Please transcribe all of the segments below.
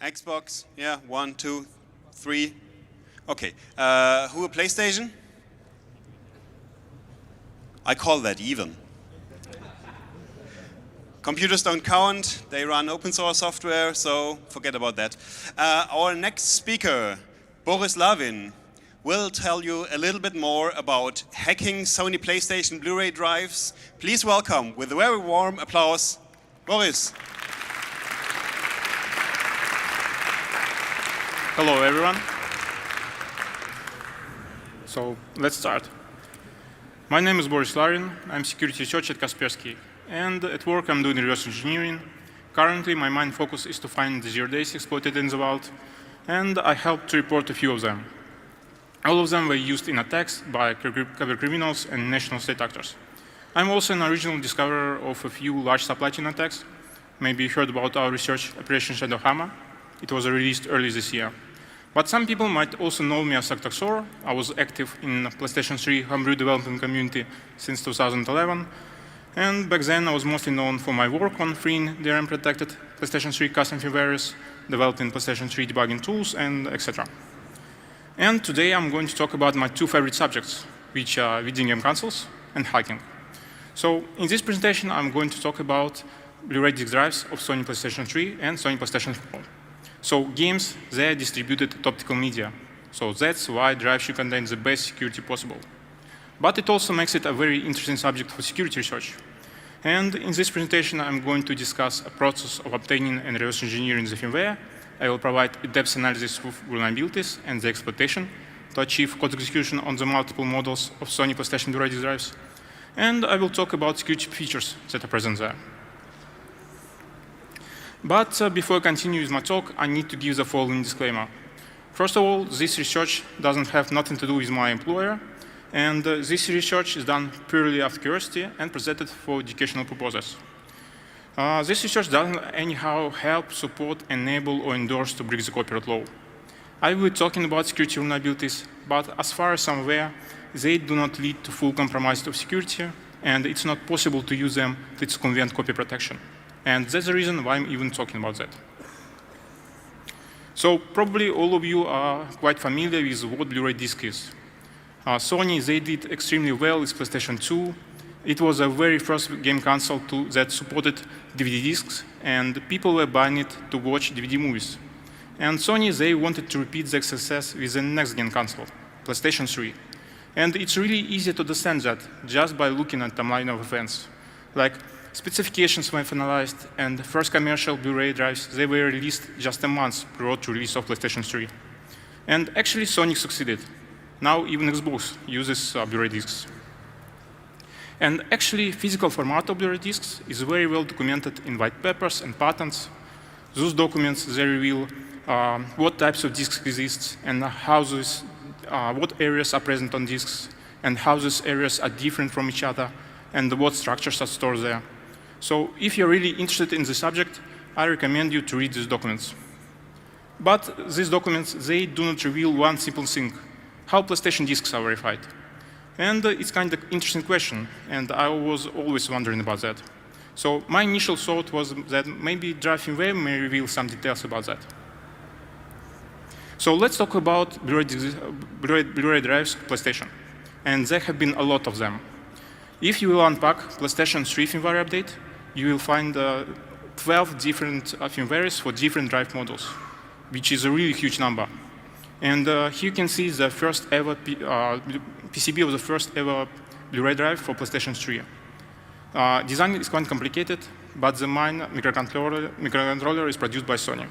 Xbox, yeah, 1, 2, 3. Okay, who a PlayStation? I call that even. Computers don't count, they run open source software, so forget about that. Our next speaker, Boris Lavin, will tell you a little bit more about hacking Sony PlayStation Blu-ray drives. Please welcome, with a very warm applause, Boris. Hello, everyone. So let's start. My name is Boris Lavin. I'm security researcher at Kaspersky. And at work, I'm doing reverse engineering. Currently, my main focus is to find the 0 days exploited in the wild, and I helped to report a few of them. All of them were used in attacks by cyber criminals and national state actors. I'm also an original discoverer of a few large supply chain attacks. Maybe you heard about our research Operation Shadow Hammer. It was released early this year. But some people might also know me as aconteceu. I was active in the PlayStation 3 homebrew development community since 2011. And back then, I was mostly known for my work on freeing DRM-protected PlayStation 3 custom firmwares, developing PlayStation 3 debugging tools, and etc. And today, I'm going to talk about my two favorite subjects, which are video game consoles and hacking. So in this presentation, I'm going to talk about Blu-ray disc drives of Sony PlayStation 3 and Sony PlayStation 4. So games, they are distributed to optical media. So that's why drives should contain the best security possible. But it also makes it a very interesting subject for security research. And in this presentation, I'm going to discuss a process of obtaining and reverse engineering the firmware. I will provide a depth analysis of vulnerabilities and the exploitation to achieve code execution on the multiple models of Sony PlayStation Blu-ray disc drives. And I will talk about security features that are present there. But before I continue with my talk, I need to give the following disclaimer. First of all, this research doesn't have nothing to do with my employer, and this research is done purely out of curiosity and presented for educational purposes. This research doesn't anyhow help, support, enable, or endorse to break the copyright law. I will be talking about security vulnerabilities, but as far as I'm aware, they do not lead to full compromise of security, and it's not possible to use them to circumvent copy protection. And that's the reason why I'm even talking about that. So probably all of you are quite familiar with what Blu-ray disc is. Sony, they did extremely well with PlayStation 2. It was the very first game console that supported DVD discs, and people were buying it to watch DVD movies. And Sony, they wanted to repeat their success with the next gen console, PlayStation 3. And it's really easy to understand that just by looking at the timeline of events. Like, specifications were finalized, and the first commercial Blu-ray drives, they were released just a month prior to release of PlayStation 3. And actually, Sony succeeded. Now, even Xbox uses Blu-ray discs. And actually, physical format of Blu-ray discs is very well documented in white papers and patents. Those documents, they reveal what types of discs exist and what areas are present on discs, and how these areas are different from each other, and what structures are stored there. So if you're really interested in the subject, I recommend you to read these documents. But these documents, they do not reveal one simple thing, how PlayStation discs are verified. And it's kind of interesting question, and I was always wondering about that. So my initial thought was that maybe drive firmware may reveal some details about that. So let's talk about Blu-ray drives PlayStation. And there have been a lot of them. If you will unpack PlayStation 3 firmware update, you will find 12 different firmwares for different drive models, which is a really huge number. And here you can see the first ever PCB of the first ever Blu-ray drive for PlayStation 3. Design is quite complicated, but the main microcontroller is produced by Sony.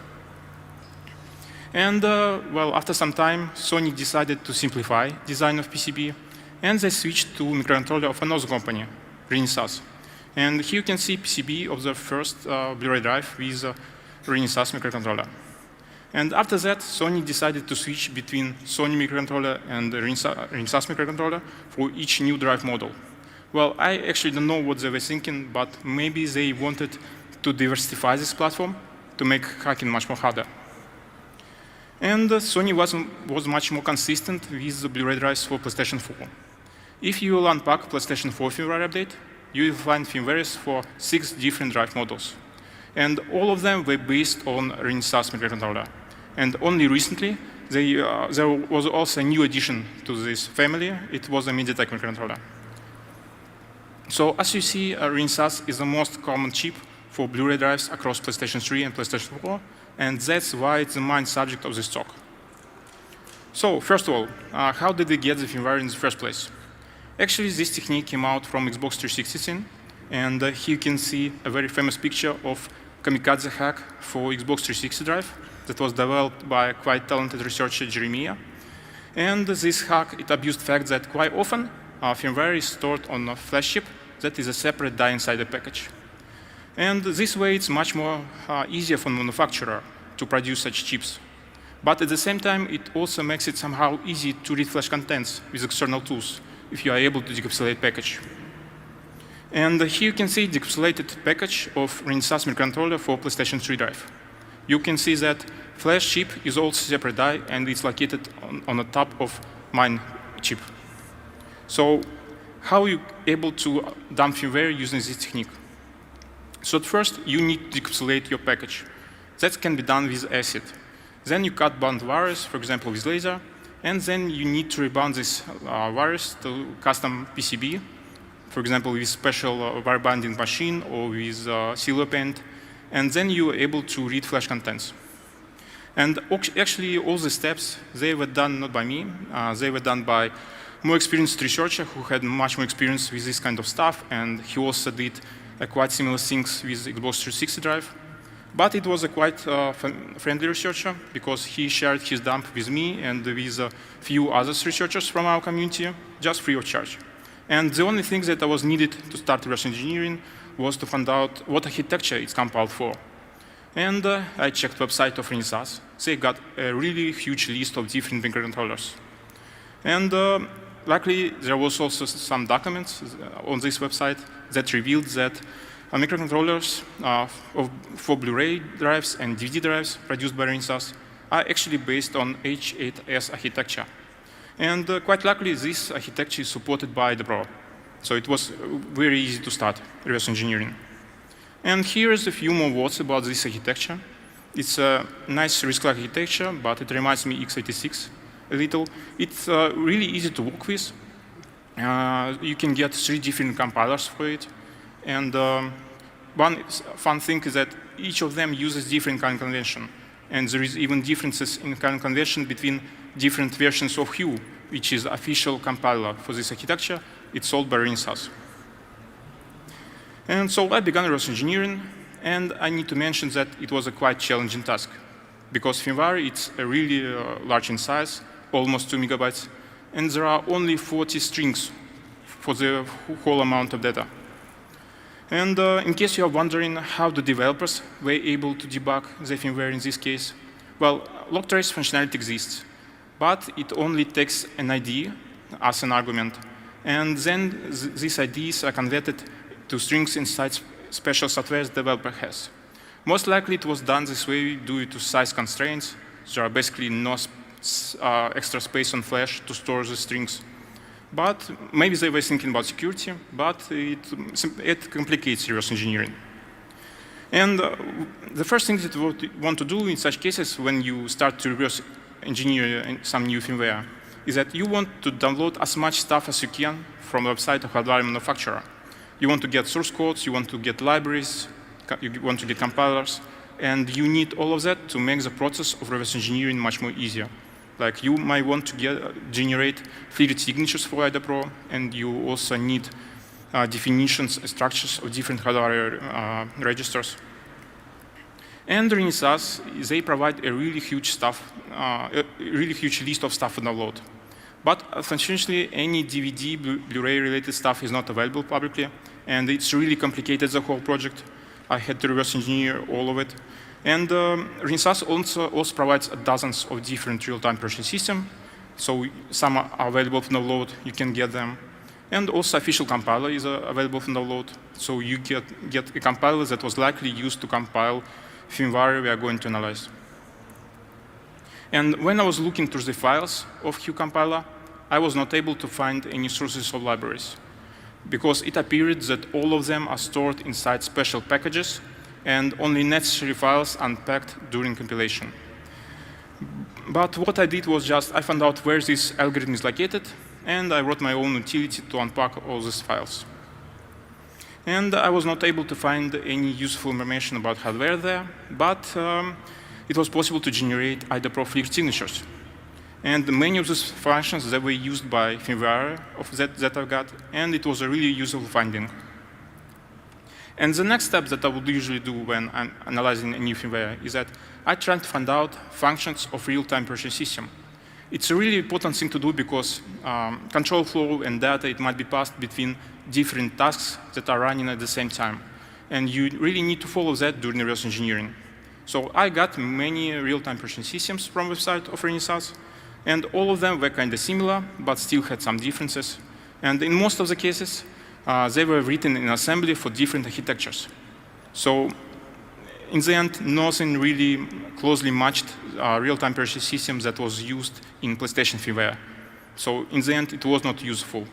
And well, after some time, Sony decided to simplify design of PCB, and they switched to microcontroller of another company, Renesas. And here you can see PCB of the first Blu-ray drive with Renesas microcontroller. And after that, Sony decided to switch between Sony microcontroller and Renesas microcontroller for each new drive model. Well, I actually don't know what they were thinking, but maybe they wanted to diversify this platform to make hacking much more harder. And Sony was much more consistent with the Blu-ray drives for PlayStation 4. If you will unpack PlayStation 4 firmware update, you will find firmwares for 6 different drive models. And all of them were based on Renesas microcontroller. And only recently, there was also a new addition to this family. It was a MediaTek microcontroller. So as you see, Renesas is the most common chip for Blu-ray drives across PlayStation 3 and PlayStation 4, and that's why it's the main subject of this talk. So first of all, how did we get the firmware in the first place? Actually, this technique came out from Xbox 360 scene, and here you can see a very famous picture of kamikaze hack for Xbox 360 drive that was developed by a quite talented researcher, Jeremiah. And this hack, it abused the fact that quite often firmware is stored on a flash chip that is a separate die inside the package. And this way, it's much more easier for the manufacturer to produce such chips. But at the same time, it also makes it somehow easy to read flash contents with external tools if you are able to decapsulate package. And here you can see the decapsulated package of Renesas microcontroller for PlayStation 3 drive. You can see that flash chip is also separate die, and it's located on the top of main chip. So how are you able to dump firmware using this technique? So at first, you need to decapsulate your package. That can be done with acid. Then you cut bound wires, for example, with laser, and then you need to rebound these wires to custom PCB, for example, with special wire binding machine or with silver paint, and then you are able to read flash contents. And actually, all the steps, they were done not by me, they were done by more experienced researcher who had much more experience with this kind of stuff, and he also did quite similar things with Xbox 360 drive. But it was a quite friendly researcher because he shared his dump with me and with a few other researchers from our community, just free of charge. And the only thing that was needed to start reverse engineering was to find out what architecture it's compiled for. And I checked the website of Renesas. They got a really huge list of different microcontrollers. And luckily, there was also some documents on this website that revealed that microcontrollers for Blu-ray drives and DVD drives produced by Renesas are actually based on H8S architecture. And quite luckily, this architecture is supported by the Pro. So it was very easy to start reverse engineering. And here is a few more words about this architecture. It's a nice RISC architecture, but it reminds me x86 a little. It's really easy to work with. You can get 3 different compilers for it. And one fun thing is that each of them uses different kernel convention. And there is even differences in kernel convention between different versions of Hue, which is official compiler for this architecture. It's sold by Renesas. And so I began reverse engineering, and I need to mention that it was a quite challenging task, because firmware it's really large in size, almost 2 megabytes, and there are only 40 strings for the whole amount of data. And in case you are wondering how the developers were able to debug the firmware in this case, well, log trace functionality exists, but it only takes an ID as an argument, and then these IDs are converted to strings inside special software the developer has. Most likely it was done this way due to size constraints. There are basically no extra space on flash to store the strings. But maybe they were thinking about security, but it complicates reverse engineering. And the first thing that you want to do in such cases when you start to reverse engineer some new firmware is that you want to download as much stuff as you can from the website of hardware manufacturer. You want to get source codes, you want to get libraries, you want to get compilers, and you need all of that to make the process of reverse engineering much more easier. Like you might want to generate fleeted signatures for IDA Pro, and you also need definitions and structures of different hardware registers. And Renesas, they provide a really huge list of stuff to download. But unfortunately, any DVD, Blu-ray related stuff is not available publicly, and it's really complicated, the whole project. I had to reverse engineer all of it. And Renesas also provides dozens of different real-time operation systems. So some are available for download, you can get them. And also official compiler is available for download. So you get a compiler that was likely used to compile firmware we are going to analyze. And when I was looking through the files of Hue compiler, I was not able to find any sources of libraries, because it appeared that all of them are stored inside special packages and only necessary files unpacked during compilation. But what I did was just I found out where this algorithm is located, and I wrote my own utility to unpack all these files. And I was not able to find any useful information about hardware there, but it was possible to generate IDA-Pro flicked signatures. And many of these functions that were used by firmware that I got, and it was a really useful finding. And the next step that I would usually do when I'm analyzing a new firmware is that I try to find out functions of real-time operation system. It's a really important thing to do because control flow and data, it might be passed between different tasks that are running at the same time. And you really need to follow that during reverse engineering. So I got many real-time operation systems from the website of Renaissance, and all of them were kind of similar, but still had some differences. And in most of the cases, they were written in assembly for different architectures. So in the end, nothing really closely matched real-time operation systems that was used in PlayStation firmware. So in the end, it was not useful.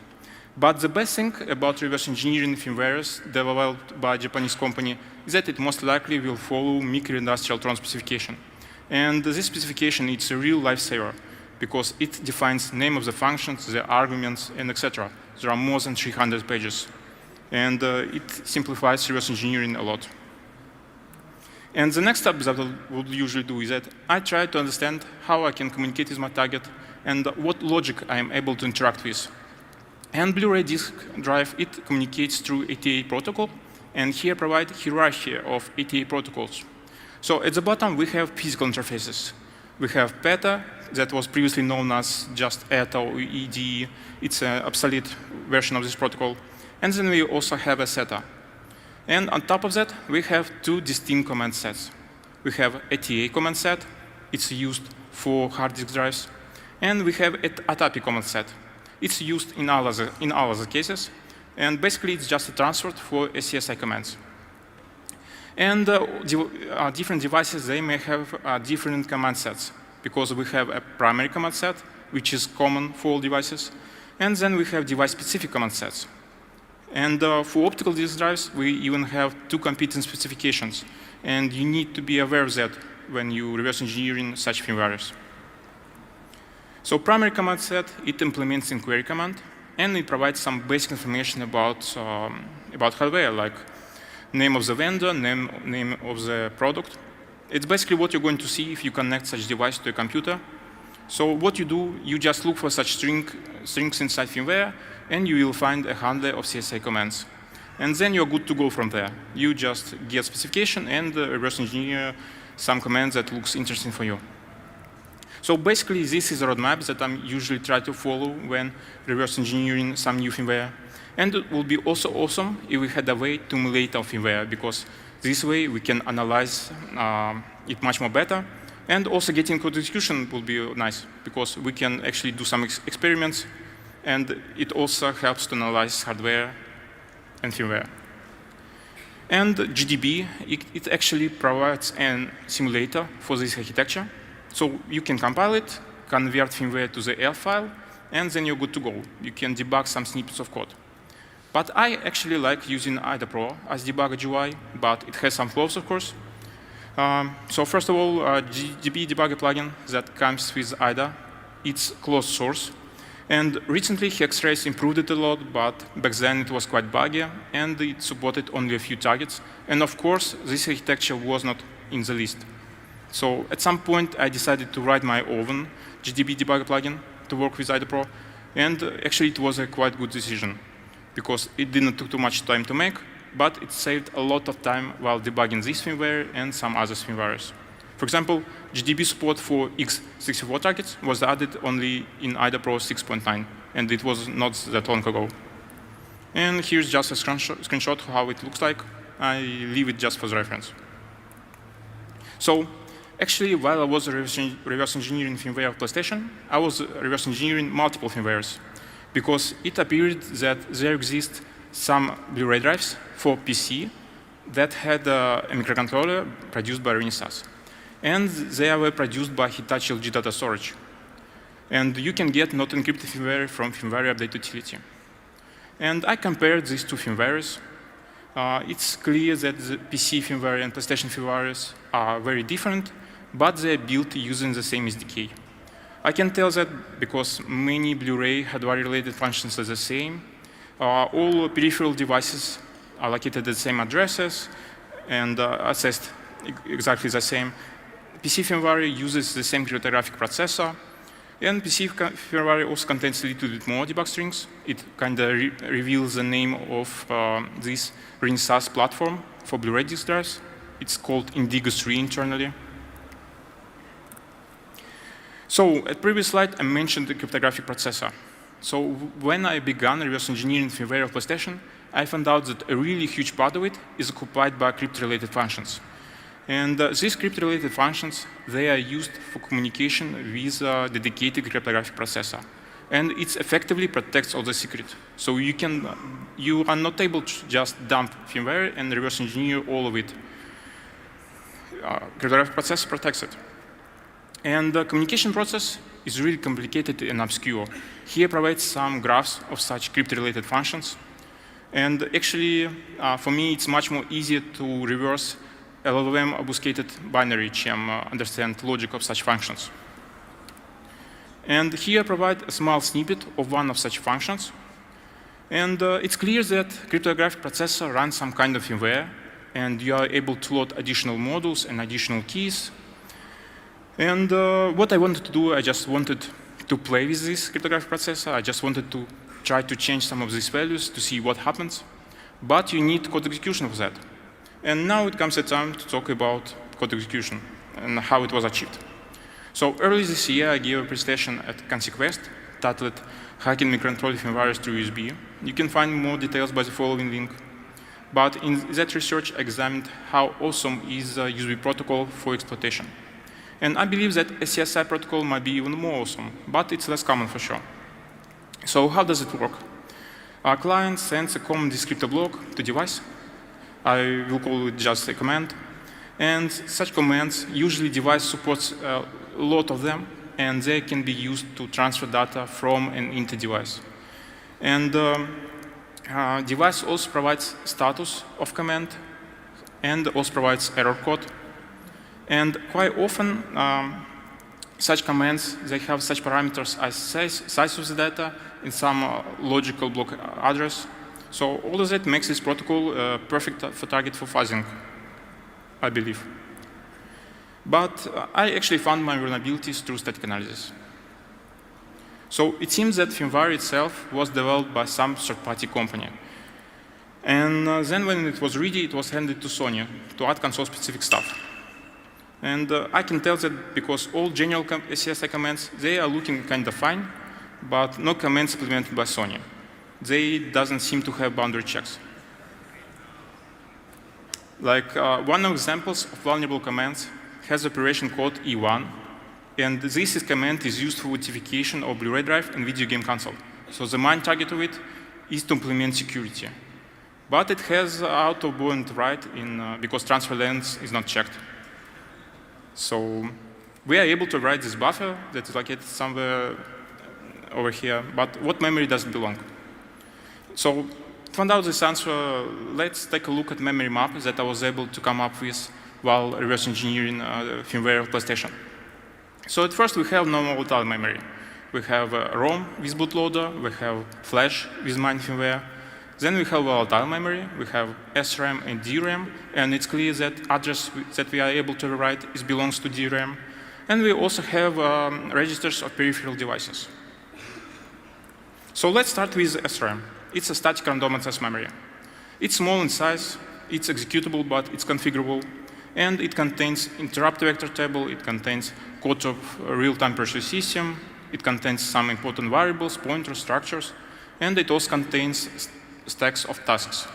But the best thing about reverse engineering firmwares developed by a Japanese company is that it most likely will follow micro-industrial Tron specification. And this specification, it's a real lifesaver because it defines name of the functions, the arguments, and etc. There are more than 300 pages. And it simplifies reverse engineering a lot. And the next step that I would usually do is that I try to understand how I can communicate with my target and what logic I am able to interact with. And Blu-ray disk drive, it communicates through ATA protocol, and here provide hierarchy of ATA protocols. So at the bottom, we have physical interfaces. We have PETA, that was previously known as just ETA or EDE. It's an obsolete version of this protocol. And then we also have a SETA. And on top of that, we have two distinct command sets. We have ATA command set. It's used for hard disk drives. And we have ATAPI command set. It's used in all other cases. And basically, it's just a transfer for SCSI commands. And different devices, they may have different command sets because we have a primary command set, which is common for all devices. And then we have device-specific command sets. And for optical disk drives, we even have two competing specifications. And you need to be aware of that when you reverse engineering such firmwares. So primary command set, it implements inquiry command, and it provides some basic information about hardware, like name of the vendor, name of the product. It's basically what you're going to see if you connect such device to a computer. So what you do, you just look for such strings inside firmware, and you will find a handler of CSI commands. And then you're good to go from there. You just get specification and reverse engineer some commands that looks interesting for you. So basically, this is a roadmap that I'm usually try to follow when reverse engineering some new firmware. And it will be also awesome if we had a way to emulate our firmware, because this way we can analyze it much more better. And also getting code execution will be nice, because we can actually do some experiments, and it also helps to analyze hardware and firmware. And GDB, it actually provides a simulator for this architecture. So you can compile it, convert firmware to the ELF file, and then you're good to go. You can debug some snippets of code. But I actually like using IDA-Pro as debugger GUI, but it has some flaws, of course. So first of all, GDB debugger plugin that comes with IDA, it's closed source. And recently, Hextrace improved it a lot, but back then it was quite buggy, and it supported only a few targets. And of course, this architecture was not in the list. So at some point, I decided to write my own GDB debugger plugin to work with IDA-Pro. And actually, it was a quite good decision, because it didn't take too much time to make, but it saved a lot of time while debugging this firmware and some other firmwares. For example, GDB support for x64 targets was added only in IDA-Pro 6.9, and it was not that long ago. And here's just a screenshot of how it looks like. I leave it just for the reference. So actually, while I was reverse engineering firmware of PlayStation, I was reverse engineering multiple firmwares, because it appeared that there exist some Blu-ray drives for PC that had a microcontroller produced by Renaissance. And they were produced by Hitachi LG Data Storage. And you can get not encrypted firmware from firmware update utility. And I compared these two firmwares. It's clear that the PC firmware and PlayStation firmwares are very different, but they are built using the same SDK. I can tell that because many Blu-ray hardware-related functions are the same. All peripheral devices are located at the same addresses and accessed exactly the same. PC firmware uses the same cryptographic processor, and PC firmware also contains a little bit more debug strings. It kind of reveals the name of this Renaissance platform for Blu-ray disc drives. It's called Indigo 3 internally. So at previous slide, I mentioned the cryptographic processor. So when I began reverse engineering firmware of PlayStation, I found out that a really huge part of it is occupied by crypto-related functions. And these crypto-related functions, they are used for communication with a dedicated cryptographic processor. And it effectively protects all the secret. So you are not able to just dump firmware and reverse engineer all of it. Cryptographic processor protects it. And the communication process is really complicated and obscure. Here provides some graphs of such crypto-related functions. And actually, for me, it's much more easier to reverse LLVM obfuscated binary чем understand logic of such functions. And here I provide a small snippet of one of such functions. And it's clear that cryptographic processor runs some kind of firmware, and you are able to load additional modules and additional keys. And what I wanted to do, I just wanted to play with this cryptographic processor. I just wanted to try to change some of these values to see what happens. But you need code execution for that. And now it comes the time to talk about code execution and how it was achieved. So early this year, I gave a presentation at SXOS titled Hacking Microcontroller Firmware through USB. You can find more details by the following link. But in that research, I examined how awesome is the USB protocol for exploitation. And I believe that SCSI protocol might be even more awesome, but it's less common for sure. So how does it work? Our client sends a common descriptor block to device. I will call it just a command. And such commands, usually device supports a lot of them, and they can be used to transfer data from and into device. And device also provides status of command and also provides error code. And quite often, such commands, they have such parameters as size of the data in some logical block address. So all of that makes this protocol perfect for target for fuzzing, I believe. But I actually found my vulnerabilities through static analysis. So it seems that firmware itself was developed by some third-party company. And then when it was ready, it was handed to Sony to add console-specific stuff. And I can tell that because all general SCSI commands, they are looking kind of fine, but no commands implemented by Sony. They doesn't seem to have boundary checks. Like one of examples of vulnerable commands has operation code E1, and this command is used for authentication of Blu-ray drive and video game console. So the main target of it is to implement security. But it has auto-bound write because transfer length is not checked. So we are able to write this buffer that is located somewhere over here, but what memory does it belong? So to find out this answer, let's take a look at memory map that I was able to come up with while reverse engineering firmware of PlayStation. So at first we have normal volatile memory. We have ROM with bootloader, we have flash with main firmware. Then we have volatile memory, we have SRAM and DRAM, and it's clear that address that we are able to write belongs to DRAM. And we also have registers of peripheral devices. So let's start with SRAM. It's a static random access memory. It's small in size, it's executable, but it's configurable, and it contains interrupt vector table, it contains code of real-time operating system, it contains some important variables, pointers, structures, and it also contains stacks of tasks.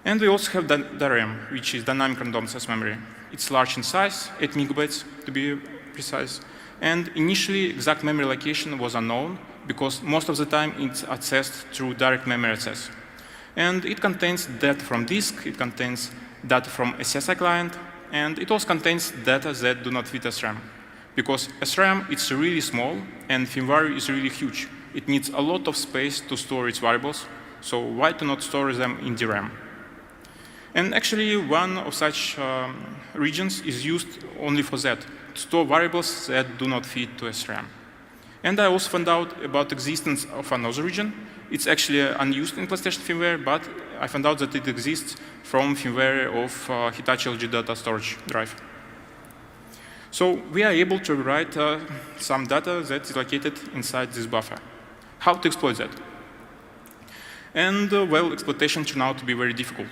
And we also have DRAM, which is dynamic random access memory. It's large in size, 8 megabytes to be precise. And initially, exact memory location was unknown because most of the time it's accessed through direct memory access. And it contains data from disk, it contains data from SSI client, and it also contains data that do not fit SRAM. Because SRAM is really small and firmware is really huge. It needs a lot of space to store its variables, so why to not store them in DRAM? And actually, one of such regions is used only for that, to store variables that do not fit to SRAM. And I also found out about the existence of another region. It's actually unused in PlayStation firmware, but I found out that it exists from firmware of Hitachi LG data storage drive. So we are able to write some data that is located inside this buffer. How to exploit that? And well, exploitation turned out to be very difficult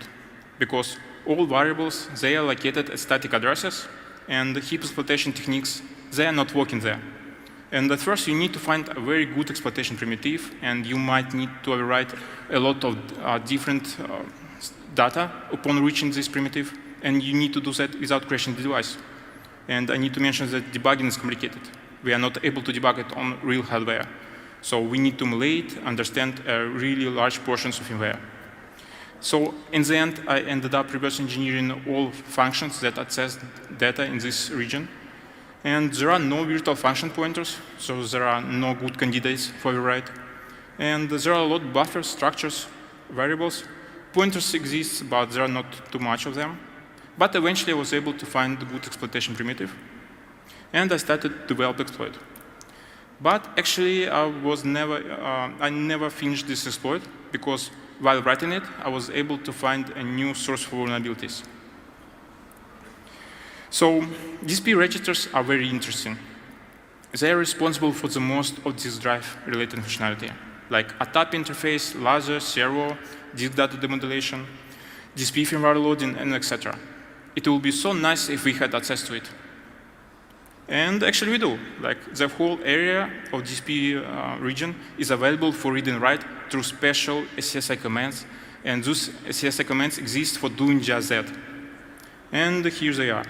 because all variables, they are located at static addresses, and the heap exploitation techniques, they are not working there. And at first, you need to find a very good exploitation primitive, and you might need to overwrite a lot of different data upon reaching this primitive, and you need to do that without crashing the device. And I need to mention that debugging is complicated. We are not able to debug it on real hardware. So we need to emulate, understand really large portions of firmware. So in the end, I ended up reverse engineering all functions that access data in this region. And there are no virtual function pointers, so there are no good candidates for override. And there are a lot of buffers, structures, variables. Pointers exist, but there are not too much of them. But eventually, I was able to find a good exploitation primitive, and I started to develop exploit. But actually, I never finished this exploit, because while writing it, I was able to find a new source for vulnerabilities. So DSP registers are very interesting. They are responsible for the most of this drive-related functionality, like a tap interface, lather, servo, disk data demodulation, DSP firmware loading, and etc. It would be so nice if we had access to it. And actually we do. Like the whole area of DSP region is available for read and write through special SCSI commands, and those SCSI commands exist for doing just that. And here they are.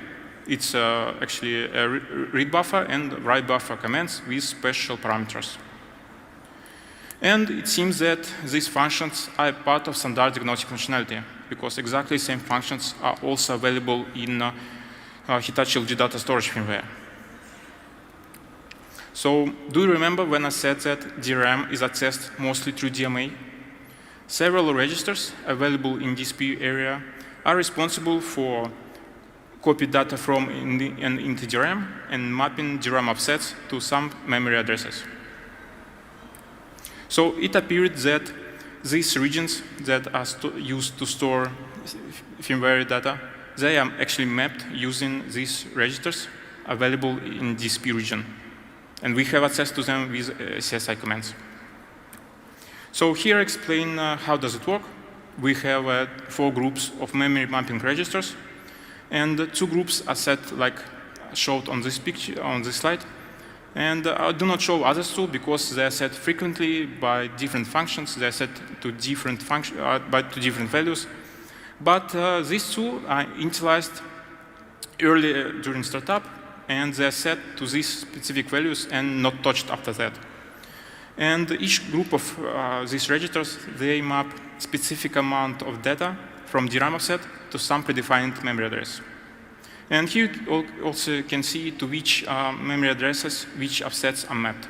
It's actually a read buffer and write buffer commands with special parameters. And it seems that these functions are part of standard agnostic functionality, because exactly the same functions are also available in Hitachi LG data storage firmware. So do you remember when I said that DRAM is accessed mostly through DMA? Several registers available in DSP area are responsible for copy data from into DRAM and mapping DRAM offsets to some memory addresses. So it appeared that these regions that are used to store firmware data, they are actually mapped using these registers available in DSP region. And we have access to them with CSI commands. So here I explain how does it work. We have 4 groups of memory mapping registers, and 2 groups are set like showed on this picture, on this slide. And I do not show others 2 because they are set frequently by different functions. They are set to different different values. But these 2 are initialized early during startup, and they are set to these specific values and not touched after that. And each group of these registers, they map specific amount of data from DRAM offset to some predefined memory address. And here you also can see to which memory addresses which offsets are mapped.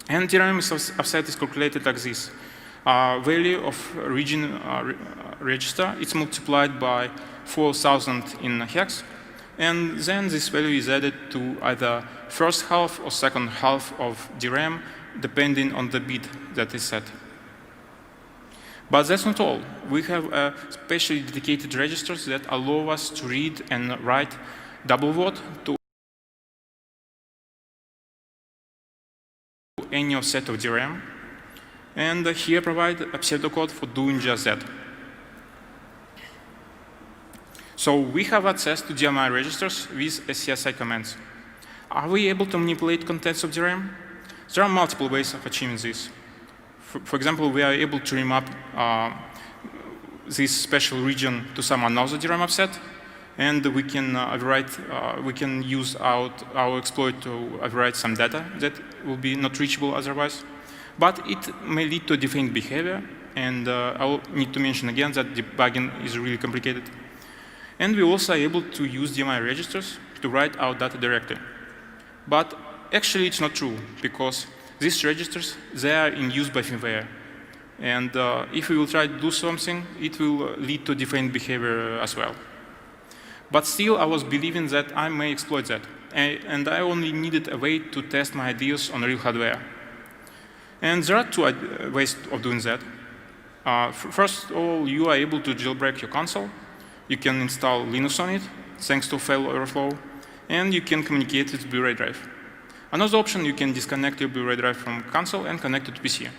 And DRAM offset is calculated like this. Value of region register, it's multiplied by 4000 in hex, and then this value is added to either first half or second half of DRAM, depending on the bit that is set. But that's not all. We have specially dedicated registers that allow us to read and write double word to any offset of DRAM. And here provide a pseudocode for doing just that. So we have access to DMI registers with SCSI commands. Are we able to manipulate contents of DRAM? There are multiple ways of achieving this. For example, we are able to remap this special region to some another DRAM offset, and we can we can use our exploit to overwrite some data that will be not reachable otherwise. But it may lead to different behavior, and I'll need to mention again that debugging is really complicated. And we also are able to use DMI registers to write our data directly. But actually it's not true, because these registers, they are in use by firmware. And if we will try to do something, it will lead to different behavior as well. But still, I was believing that I may exploit that. And I only needed a way to test my ideas on real hardware. And there are two ways of doing that. First of all, you are able to jailbreak your console. You can install Linux on it, thanks to file overflow, and you can communicate with Blu-ray drive. Another option, you can disconnect your Blu-ray drive from console and connect it to PC.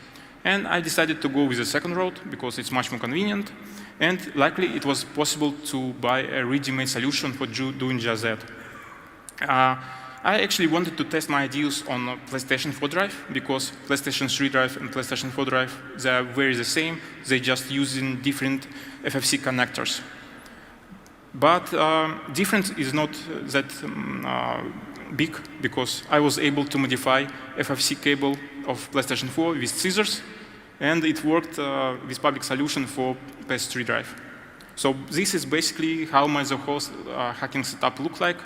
And I decided to go with the second route because it's much more convenient, and likely it was possible to buy a ready-made solution for doing just that. I actually wanted to test my ideas on PlayStation 4 drive because PlayStation 3 drive and PlayStation 4 drive, they are very the same. They just using different FFC connectors. But difference is not that big because I was able to modify FFC cable of PlayStation 4 with scissors, and it worked with public solution for PS3 drive. So this is basically how my the whole hacking setup looked like.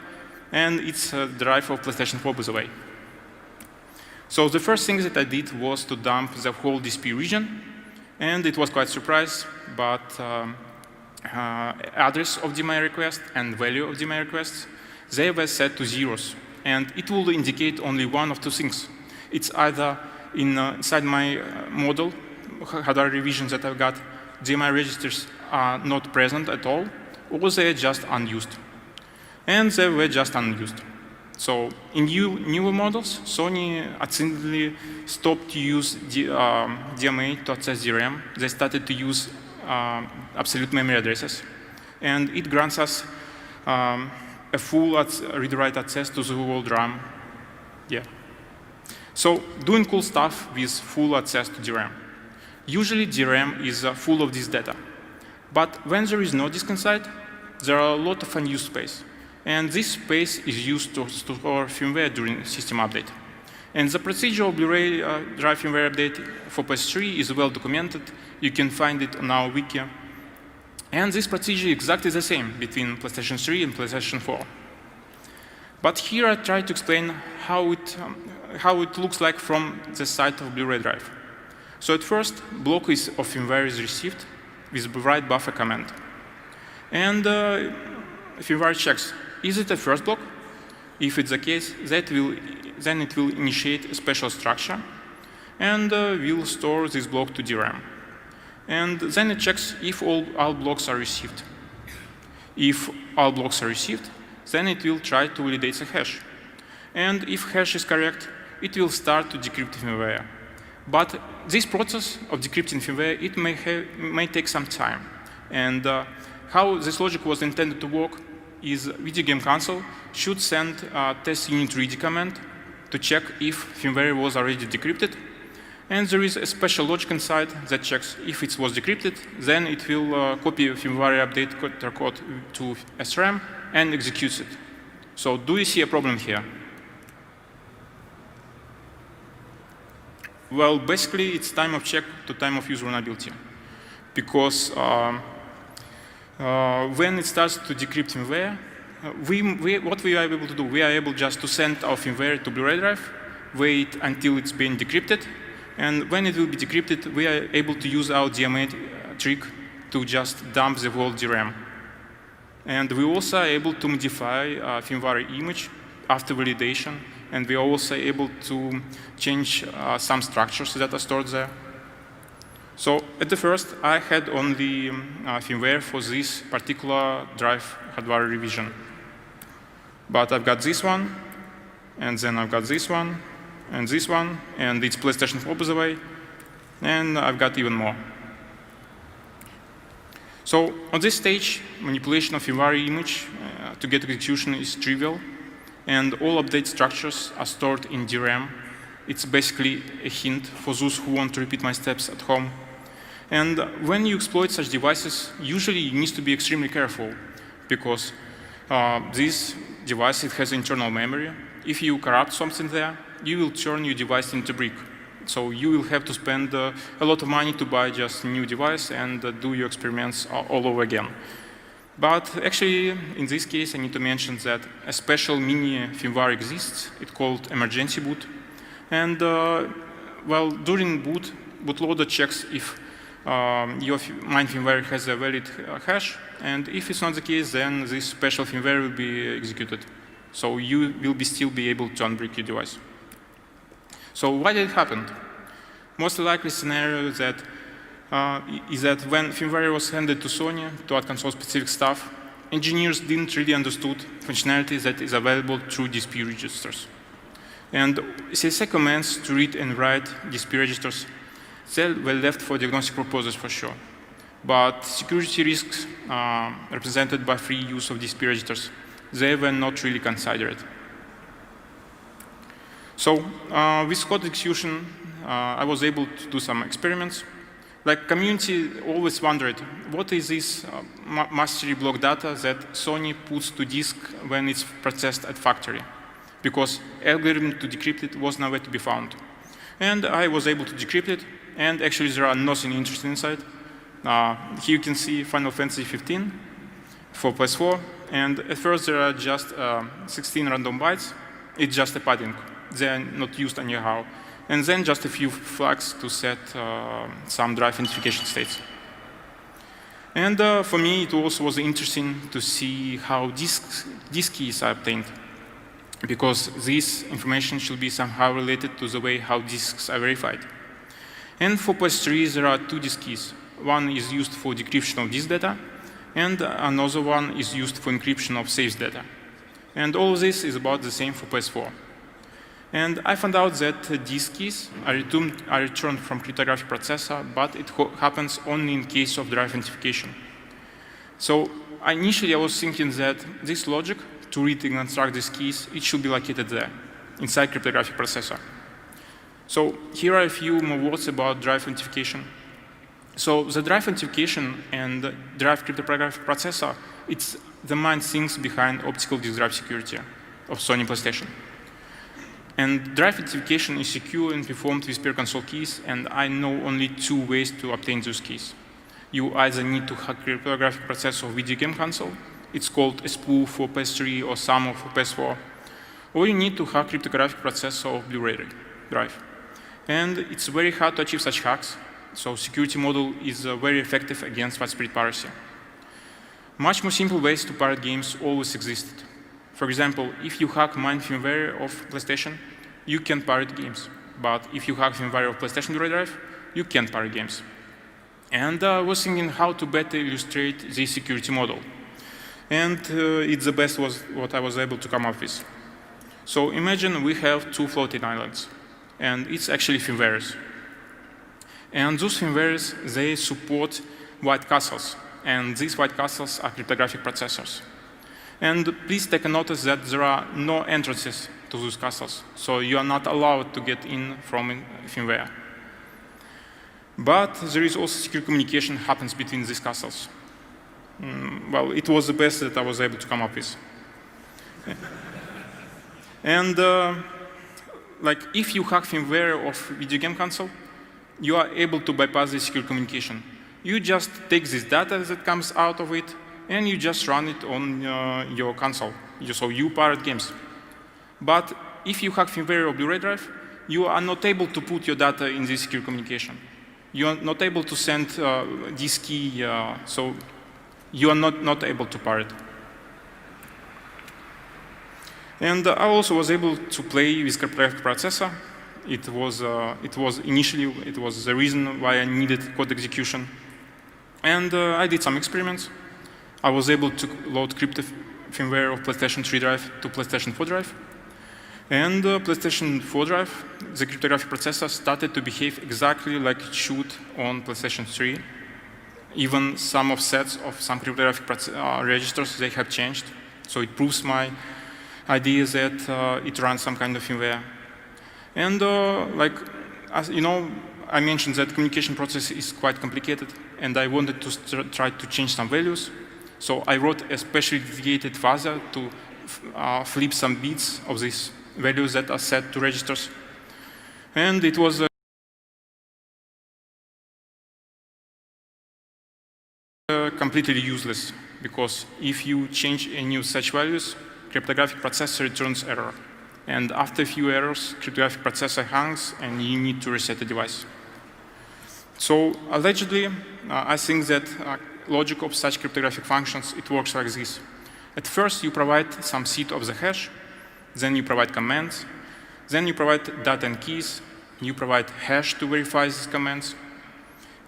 And it's a drive of PlayStation 4, by the way. So the first thing that I did was to dump the whole DSP region, and it was quite a surprise, but address of DMA request and value of DMA requests, they were set to zeros, and it will indicate only one of two things. It's either inside my model, hardware revisions that I've got, DMA registers are not present at all, or they're just unused. And they were just unused. So in newer models, Sony accidentally stopped to use DMA to access DRAM. They started to use absolute memory addresses. And it grants us a full read-write access to the whole RAM. Yeah. So doing cool stuff with full access to DRAM. Usually DRAM is full of this data. But when there is no disk inside, there are a lot of unused space. And this space is used to store firmware during system update. And the procedure of Blu-ray drive firmware update for PS3 is well documented. You can find it on our wiki. And this procedure is exactly the same between PlayStation 3 and PlayStation 4. But here I try to explain how it looks like from the side of Blu-ray drive. So at first, block of firmware is received with write buffer command. And firmware checks, is it a first block? If it's the case, then it will initiate a special structure and will store this block to DRAM. And then it checks if all blocks are received. If all blocks are received, then it will try to validate the hash. And if hash is correct, it will start to decrypt firmware. But this process of decrypting firmware, it may take some time. And how this logic was intended to work is video game console should send a test unit ready command to check if firmware was already decrypted. And there is a special logic inside that checks if it was decrypted, then it will copy firmware update code to SRAM and executes it. So do you see a problem here? Well, basically, it's time of check to time of use vulnerability. Because when it starts to decrypt firmware, what we are able to do, we are able just to send our firmware to Blu-ray drive, wait until it's been decrypted, and when it will be decrypted, we are able to use our DMA trick to just dump the whole DRAM. And we also are able to modify firmware image after validation, and we are also able to change some structures that are stored there. So at the first, I had only firmware for this particular drive hardware revision. But I've got this one, and then I've got this one, and this one, and it's PlayStation 4, by the way, and I've got even more. So on this stage, manipulation of firmware image to get execution is trivial, and all update structures are stored in DRAM. It's basically a hint for those who want to repeat my steps at home. And when you exploit such devices, usually you need to be extremely careful, because this device, it has internal memory. If you corrupt something there, you will turn your device into brick. So you will have to spend a lot of money to buy just a new device and do your experiments all over again. But actually, in this case, I need to mention that a special mini firmware exists. It's called emergency boot. And well, during boot, bootloader checks if your main firmware has a valid hash, and if it's not the case, then this special firmware will be executed. So you will still be able to unbrick your device. So why did it happen? Most likely scenario that is that when firmware was handed to Sony to add console-specific stuff, engineers didn't really understood functionality that is available through DSP registers. And CSA commands to read and write DSP registers, they were left for diagnostic purposes for sure. But security risks represented by free use of DSP registers, they were not really considered. So with code execution, I was able to do some experiments. Like community always wondered, what is this mastery block data that Sony puts to disk when it's processed at factory? Because algorithm to decrypt it was nowhere to be found. And I was able to decrypt it, and actually there are nothing interesting inside. Here you can see Final Fantasy 15 for Ps4, and at first there are just 16 random bytes. It's just a padding. They are not used anyhow. And then just a few flags to set some drive identification states. And for me, it also was interesting to see how disk keys are obtained, because this information should be somehow related to the way how disks are verified. And for Ps3, there are two disk keys. One is used for decryption of disk data, and another one is used for encryption of saves data. And all of this is about the same for Ps4. And I found out that disk keys are returned from cryptographic processor, but it happens only in case of drive identification. So initially I was thinking that this logic to read and construct these keys, it should be located there, inside cryptographic processor. So here are a few more words about drive identification. So the drive identification and drive cryptographic processor, it's the main things behind optical disk drive security of Sony PlayStation. And drive identification is secure and performed with peer console keys, and I know only two ways to obtain those keys. You either need to hack cryptographic processor of video game console, it's called a spoof for Ps3 or SAML for Ps4, or you need to hack cryptographic processor of Bluray drive. And it's very hard to achieve such hacks, so security model is very effective against widespread piracy. Much more simple ways to pirate games always existed. For example, if you hack main firmware of PlayStation, you can pirate games. But if you hack firmware of PlayStation Blu-ray drive, you can't pirate games. And I was thinking how to better illustrate this security model. And it's the best was what I was able to come up with. So imagine we have two floating islands, and it's actually firmwares. And those firmwares, they support white castles, and these white castles are cryptographic processors. And please take a notice that there are no entrances to those castles, so you are not allowed to get in from firmware. But there is also secure communication happens between these castles. Well, it was the best that I was able to come up with. And like if you hack firmware of video game console, you are able to bypass the secure communication. You just take this data that comes out of it, and you just run it on your console, so you pirate games. But if you hack firmware or Blu-ray drive, you are not able to put your data in this secure communication. You are not able to send this key, so you are not able to pirate. And I also was able to play with cryptographic processor. It was initially the reason why I needed code execution. And I did some experiments. I was able to load crypto firmware of PlayStation 3 drive to PlayStation 4 drive. And PlayStation 4 drive, the cryptographic processor started to behave exactly like it should on PlayStation 3. Even some offsets of some cryptographic registers, they have changed. So it proves my idea that it runs some kind of firmware. And like, as you know, I mentioned that communication process is quite complicated, and I wanted to try to change some values. So I wrote a specially dedicated fuzzer to flip some bits of these values that are set to registers. And it was completely useless, because if you change any of such values, cryptographic processor returns error. And after a few errors, cryptographic processor hangs, and you need to reset the device. So allegedly, I think that logic of such cryptographic functions, it works like this. At first, you provide some seed of the hash, then you provide commands, then you provide data and keys, you provide hash to verify these commands,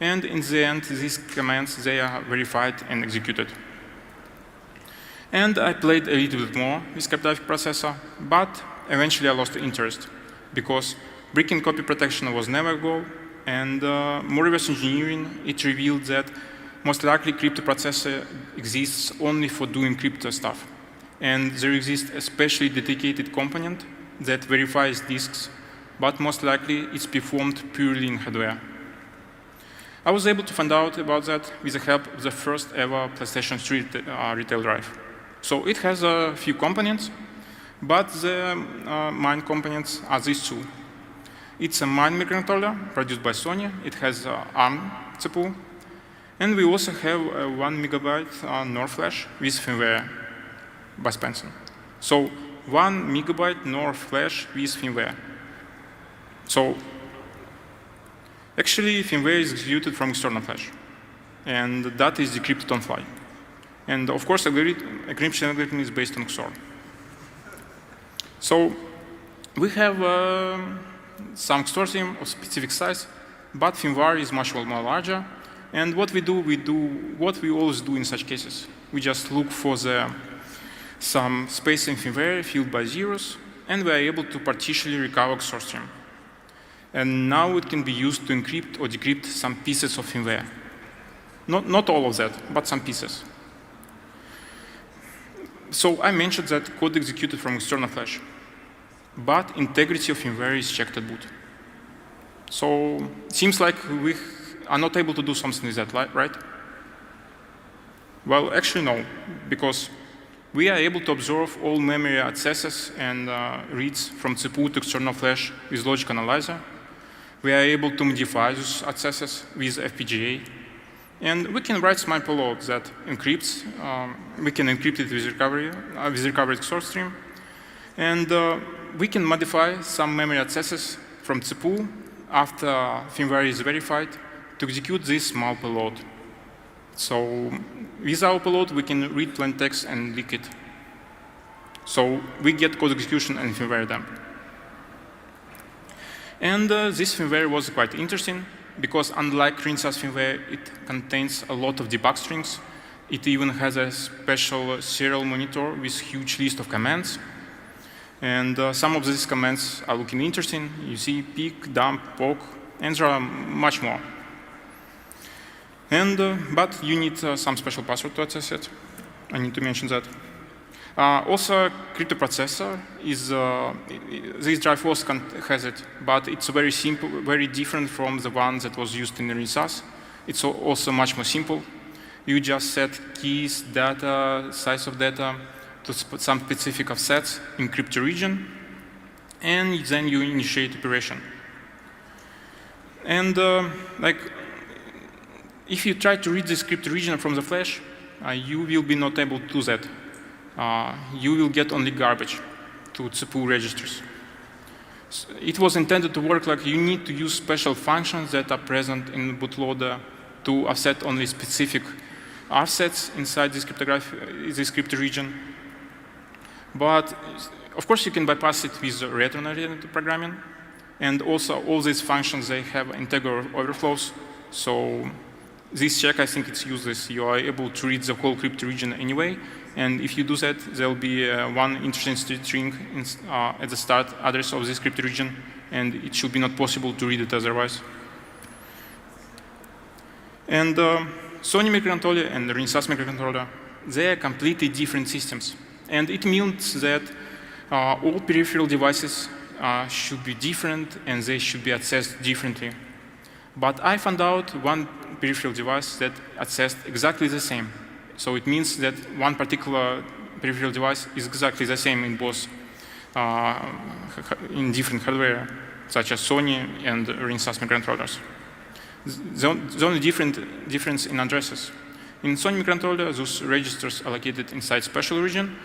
and in the end, these commands, they are verified and executed. And I played a little bit more with cryptographic processor, but eventually I lost interest, because breaking copy protection was never a goal, and more reverse engineering, it revealed that most likely crypto processor exists only for doing crypto stuff. And there exists a specially dedicated component that verifies disks, but most likely it's performed purely in hardware. I was able to find out about that with the help of the first ever PlayStation 3 retail drive. So it has a few components, but the main components are these two. It's a main microcontroller produced by Sony. It has ARM CPU. And we also have a 1 megabyte NOR flash with firmware by Spencer. So 1 megabyte NOR flash with firmware. So actually, firmware is executed from external flash. And that is decrypted on fly. And of course, encryption algorithm is based on XOR. So we have some XOR scheme of specific size, but firmware is much more larger. And what we do what we always do in such cases. We just look for some space in firmware filled by zeros, and we are able to partially recover XOR stream. And now it can be used to encrypt or decrypt some pieces of firmware. Not all of that, but some pieces. So I mentioned that code executed from external flash, but integrity of firmware is checked at boot. So it seems like we are not able to do something with that, right? Well, actually no, because we are able to observe all memory accesses and reads from CPU to external flash with logic analyzer. We are able to modify those accesses with FPGA. And we can write small payload that encrypts. We can encrypt it with recovered XOR stream. And we can modify some memory accesses from CPU after firmware is verified to execute this small payload. So with our payload, we can read plain text and leak it. So we get code execution and firmware dump. And this firmware was quite interesting, because unlike Rinsas firmware, it contains a lot of debug strings. It even has a special serial monitor with huge list of commands. And some of these commands are looking interesting. You see pick, dump, poke, and there are much more. And, but you need some special password to access it. I need to mention that. Also, crypto processor is, this drive also has it, but it's very simple, very different from the one that was used in Rinsas. It's also much more simple. You just set keys, data, size of data to some specific offsets in crypto region, and then you initiate operation. And if you try to read this crypto region from the flash, you will be not able to do that. You will get only garbage to CPU registers. It was intended to work like you need to use special functions that are present in the bootloader to offset only specific offsets inside this crypto region. But of course, you can bypass it with return-oriented programming. And also, all these functions, they have integral overflows. So this check, I think it's useless. You are able to read the whole crypto region anyway. And if you do that, there will be one interesting string at the start address of this crypto region, and it should be not possible to read it otherwise. And Sony microcontroller and the Rinsas microcontroller, they are completely different systems. And it means that all peripheral devices should be different, and they should be accessed differently. But I found out one peripheral device that accessed exactly the same. So it means that one particular peripheral device is exactly the same in both, in different hardware, such as Sony and Rinsas microcontrollers. The only difference in addresses. In Sony microcontroller, those registers are located inside special region,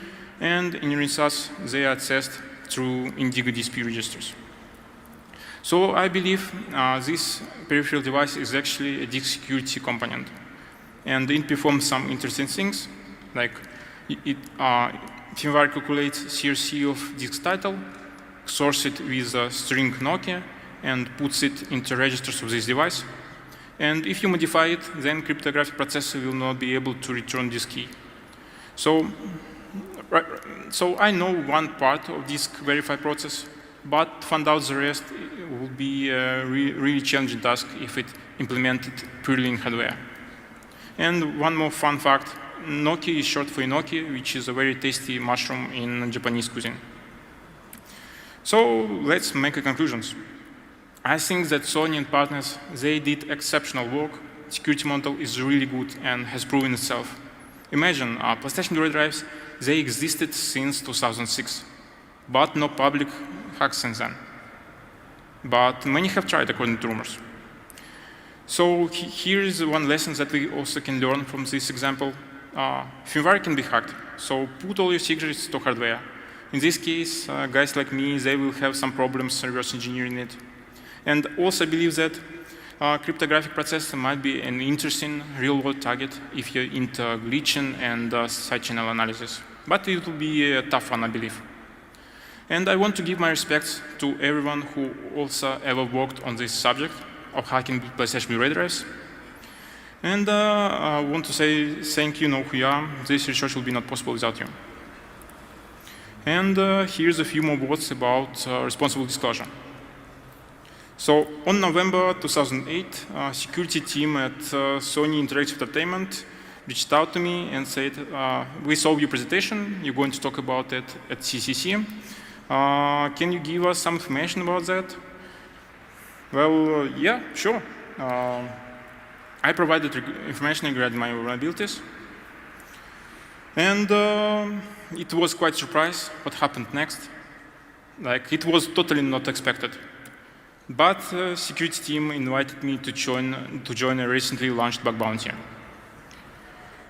and in Rinsas, they are accessed through Indigo DSP registers. So I believe this peripheral device is actually a disk security component. And it performs some interesting things, like firmware calculates CRC of disk title, source it with a string Nokia, and puts it into registers of this device. And if you modify it, then cryptographic processor will not be able to return this key. So I know one part of disk verify process, but find out the rest will be a really challenging task if it implemented purely in hardware. And one more fun fact, gnocchi is short for enoki, which is a very tasty mushroom in Japanese cuisine. So let's make a conclusions. I think that Sony and partners, they did exceptional work. Security model is really good and has proven itself. Imagine, PlayStation Blu-ray drives, they existed since 2006, but no public hacks since then. But many have tried, according to rumors. So here is one lesson that we also can learn from this example. Firmware can be hacked, so put all your secrets to hardware. In this case, guys like me, they will have some problems reverse engineering it. And also believe that cryptographic processor might be an interesting real-world target if you're into glitching and side channel analysis. But it will be a tough one, I believe. And I want to give my respects to everyone who also ever worked on this subject of hacking PlayStation Blu-ray drives. And I want to say thank you, know who you are. This research will be not possible without you. And here's a few more words about responsible disclosure. So on November 2008, security team at Sony Interactive Entertainment reached out to me and said, we saw your presentation, you're going to talk about it at CCC. Can you give us some information about that? Well, yeah, sure. I provided information regarding my vulnerabilities. And it was quite a surprise what happened next. Like, it was totally not expected. But the security team invited me to join a recently launched bug bounty.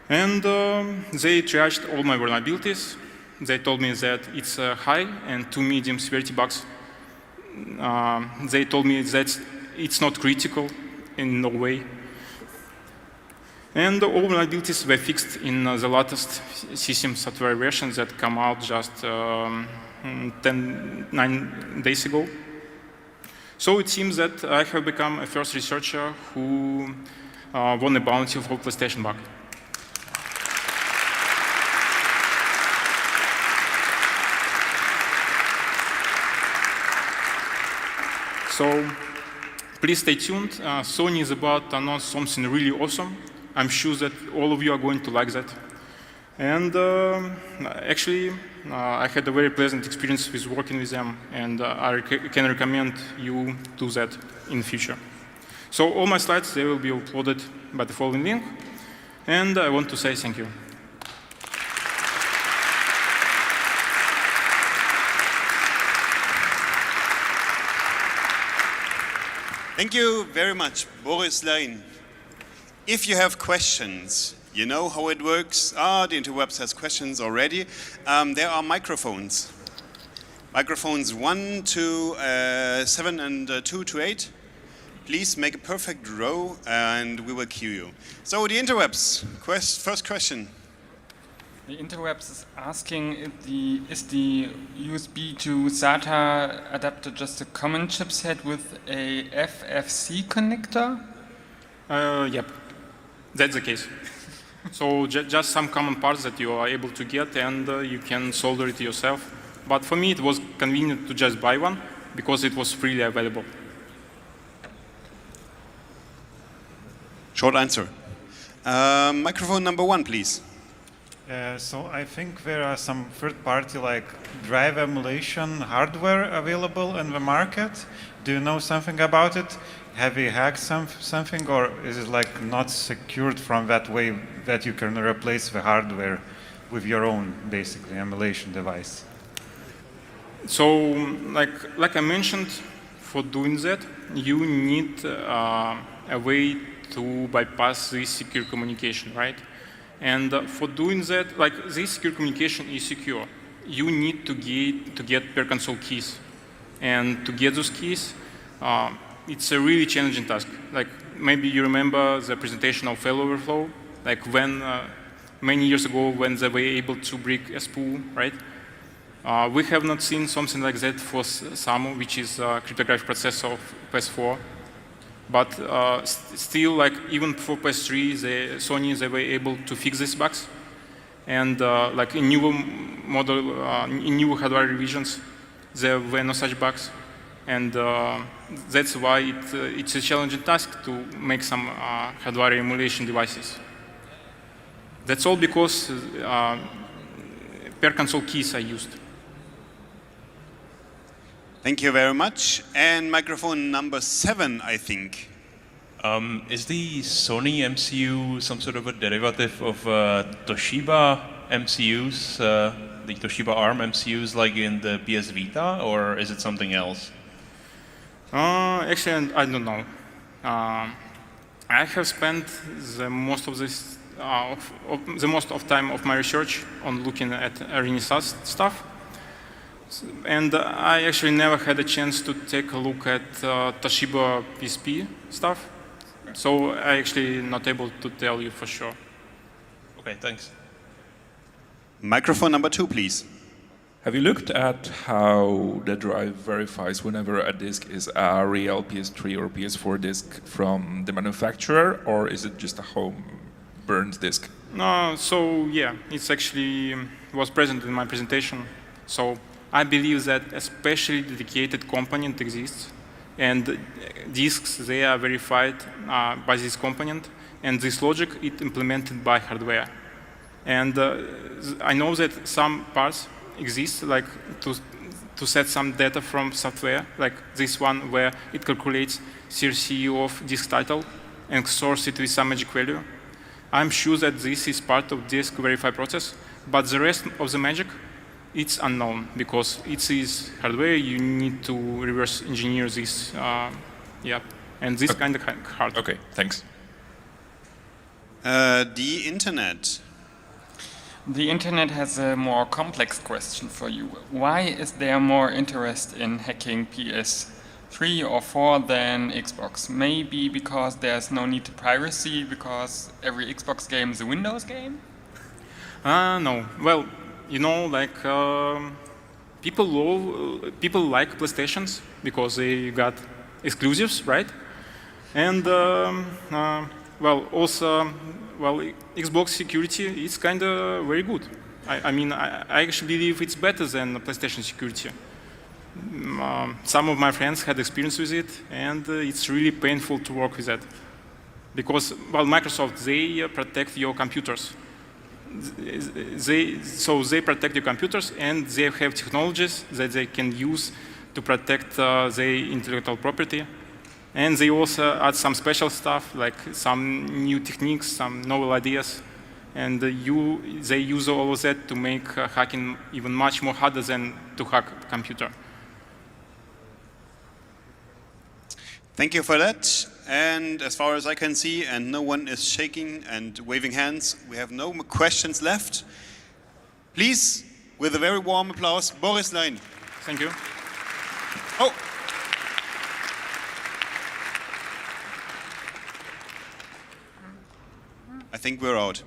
And they triaged all my vulnerabilities. They told me that it's high and 2 medium severity bugs. They told me that it's not critical in no way. And all vulnerabilities were fixed in the latest system software versions that come out just 9 days ago. So it seems that I have become a first researcher who won a bounty for PlayStation bug. So please stay tuned. Sony is about to announce something really awesome. I'm sure that all of you are going to like that. And actually, I had a very pleasant experience with working with them, and I can recommend you do that in the future. So all my slides, they will be uploaded by the following link, and I want to say thank you. Thank you very much, Boris Lain. If you have questions, you know how it works. The interwebs has questions already. There are microphones. Microphones 1 to 7 and 2 to 8. Please make a perfect row and we will cue you. So the interwebs, first question. The interwebs is asking is the USB to SATA adapter just a common chipset with a FFC connector? Yep, that's the case. So just some common parts that you are able to get and you can solder it yourself. But for me it was convenient to just buy one because it was freely available. Short answer. Microphone number 1, please. So I think there are some third-party like drive emulation hardware available in the market. Do you know something about it? Have you hacked something, or is it like not secured from that way that you can replace the hardware with your own basically emulation device? So like I mentioned, for doing that, you need a way to bypass this secure communication, right? And for doing that, like this secure communication is secure. You need to get per console keys. And to get those keys, It's a really challenging task. Like maybe you remember the presentation of fail overflow, like when many years ago when they were able to break a spool, right? We have not seen something like that for SAMU, which is a cryptographic processor of Ps4. But still, like even for Ps3, Sony they were able to fix these bugs. And like in newer model, in new hardware revisions, there were no such bugs. And that's why it's a challenging task to make some hardware emulation devices. That's all because per console keys are used. Thank you very much. And microphone number 7, I think. Is the Sony MCU some sort of a derivative of Toshiba MCUs, the Toshiba ARM MCUs like in the PS Vita, or is it something else? Actually, I don't know. I have spent the most of this, the most of time of my research on looking at Renaissance stuff, and I actually never had a chance to take a look at Toshiba PSP stuff. So I actually not able to tell you for sure. Okay, thanks. Microphone number 2, please. Have you looked at how the drive verifies whenever a disk is a real PS3 or PS4 disk from the manufacturer, or is it just a home burned disk? No, so yeah, it's actually was present in my presentation. So I believe that a specially dedicated component exists, and disks they are verified by this component, and this logic is implemented by hardware. And I know that some parts exist, like to set some data from software, like this one where it calculates CRC of disk title and stores it with some magic value. I'm sure that this is part of disk verify process, but the rest of the magic, it's unknown because it is hardware. You need to reverse engineer this, yeah, and this kind of hard. Okay, thanks. The internet. The internet has a more complex question for you. Why is there more interest in hacking PS3 or 4 than Xbox? Maybe because there's no need to privacy, because every Xbox game is a Windows game? No. Well, you know, like people like PlayStations because they got exclusives, right? And well, also, well, Xbox security is kind of very good. I mean, I actually believe it's better than PlayStation security. Some of my friends had experience with it, and it's really painful to work with that. Because, well, Microsoft, they protect your computers. So they protect your computers, and they have technologies that they can use to protect their intellectual property. And they also add some special stuff, like some new techniques, some novel ideas. And they use all of that to make hacking even much more harder than to hack a computer. Thank you for that. And as far as I can see, and no one is shaking and waving hands, we have no more questions left. Please, with a very warm applause, Boris Lein. Thank you. Oh. I think we're out.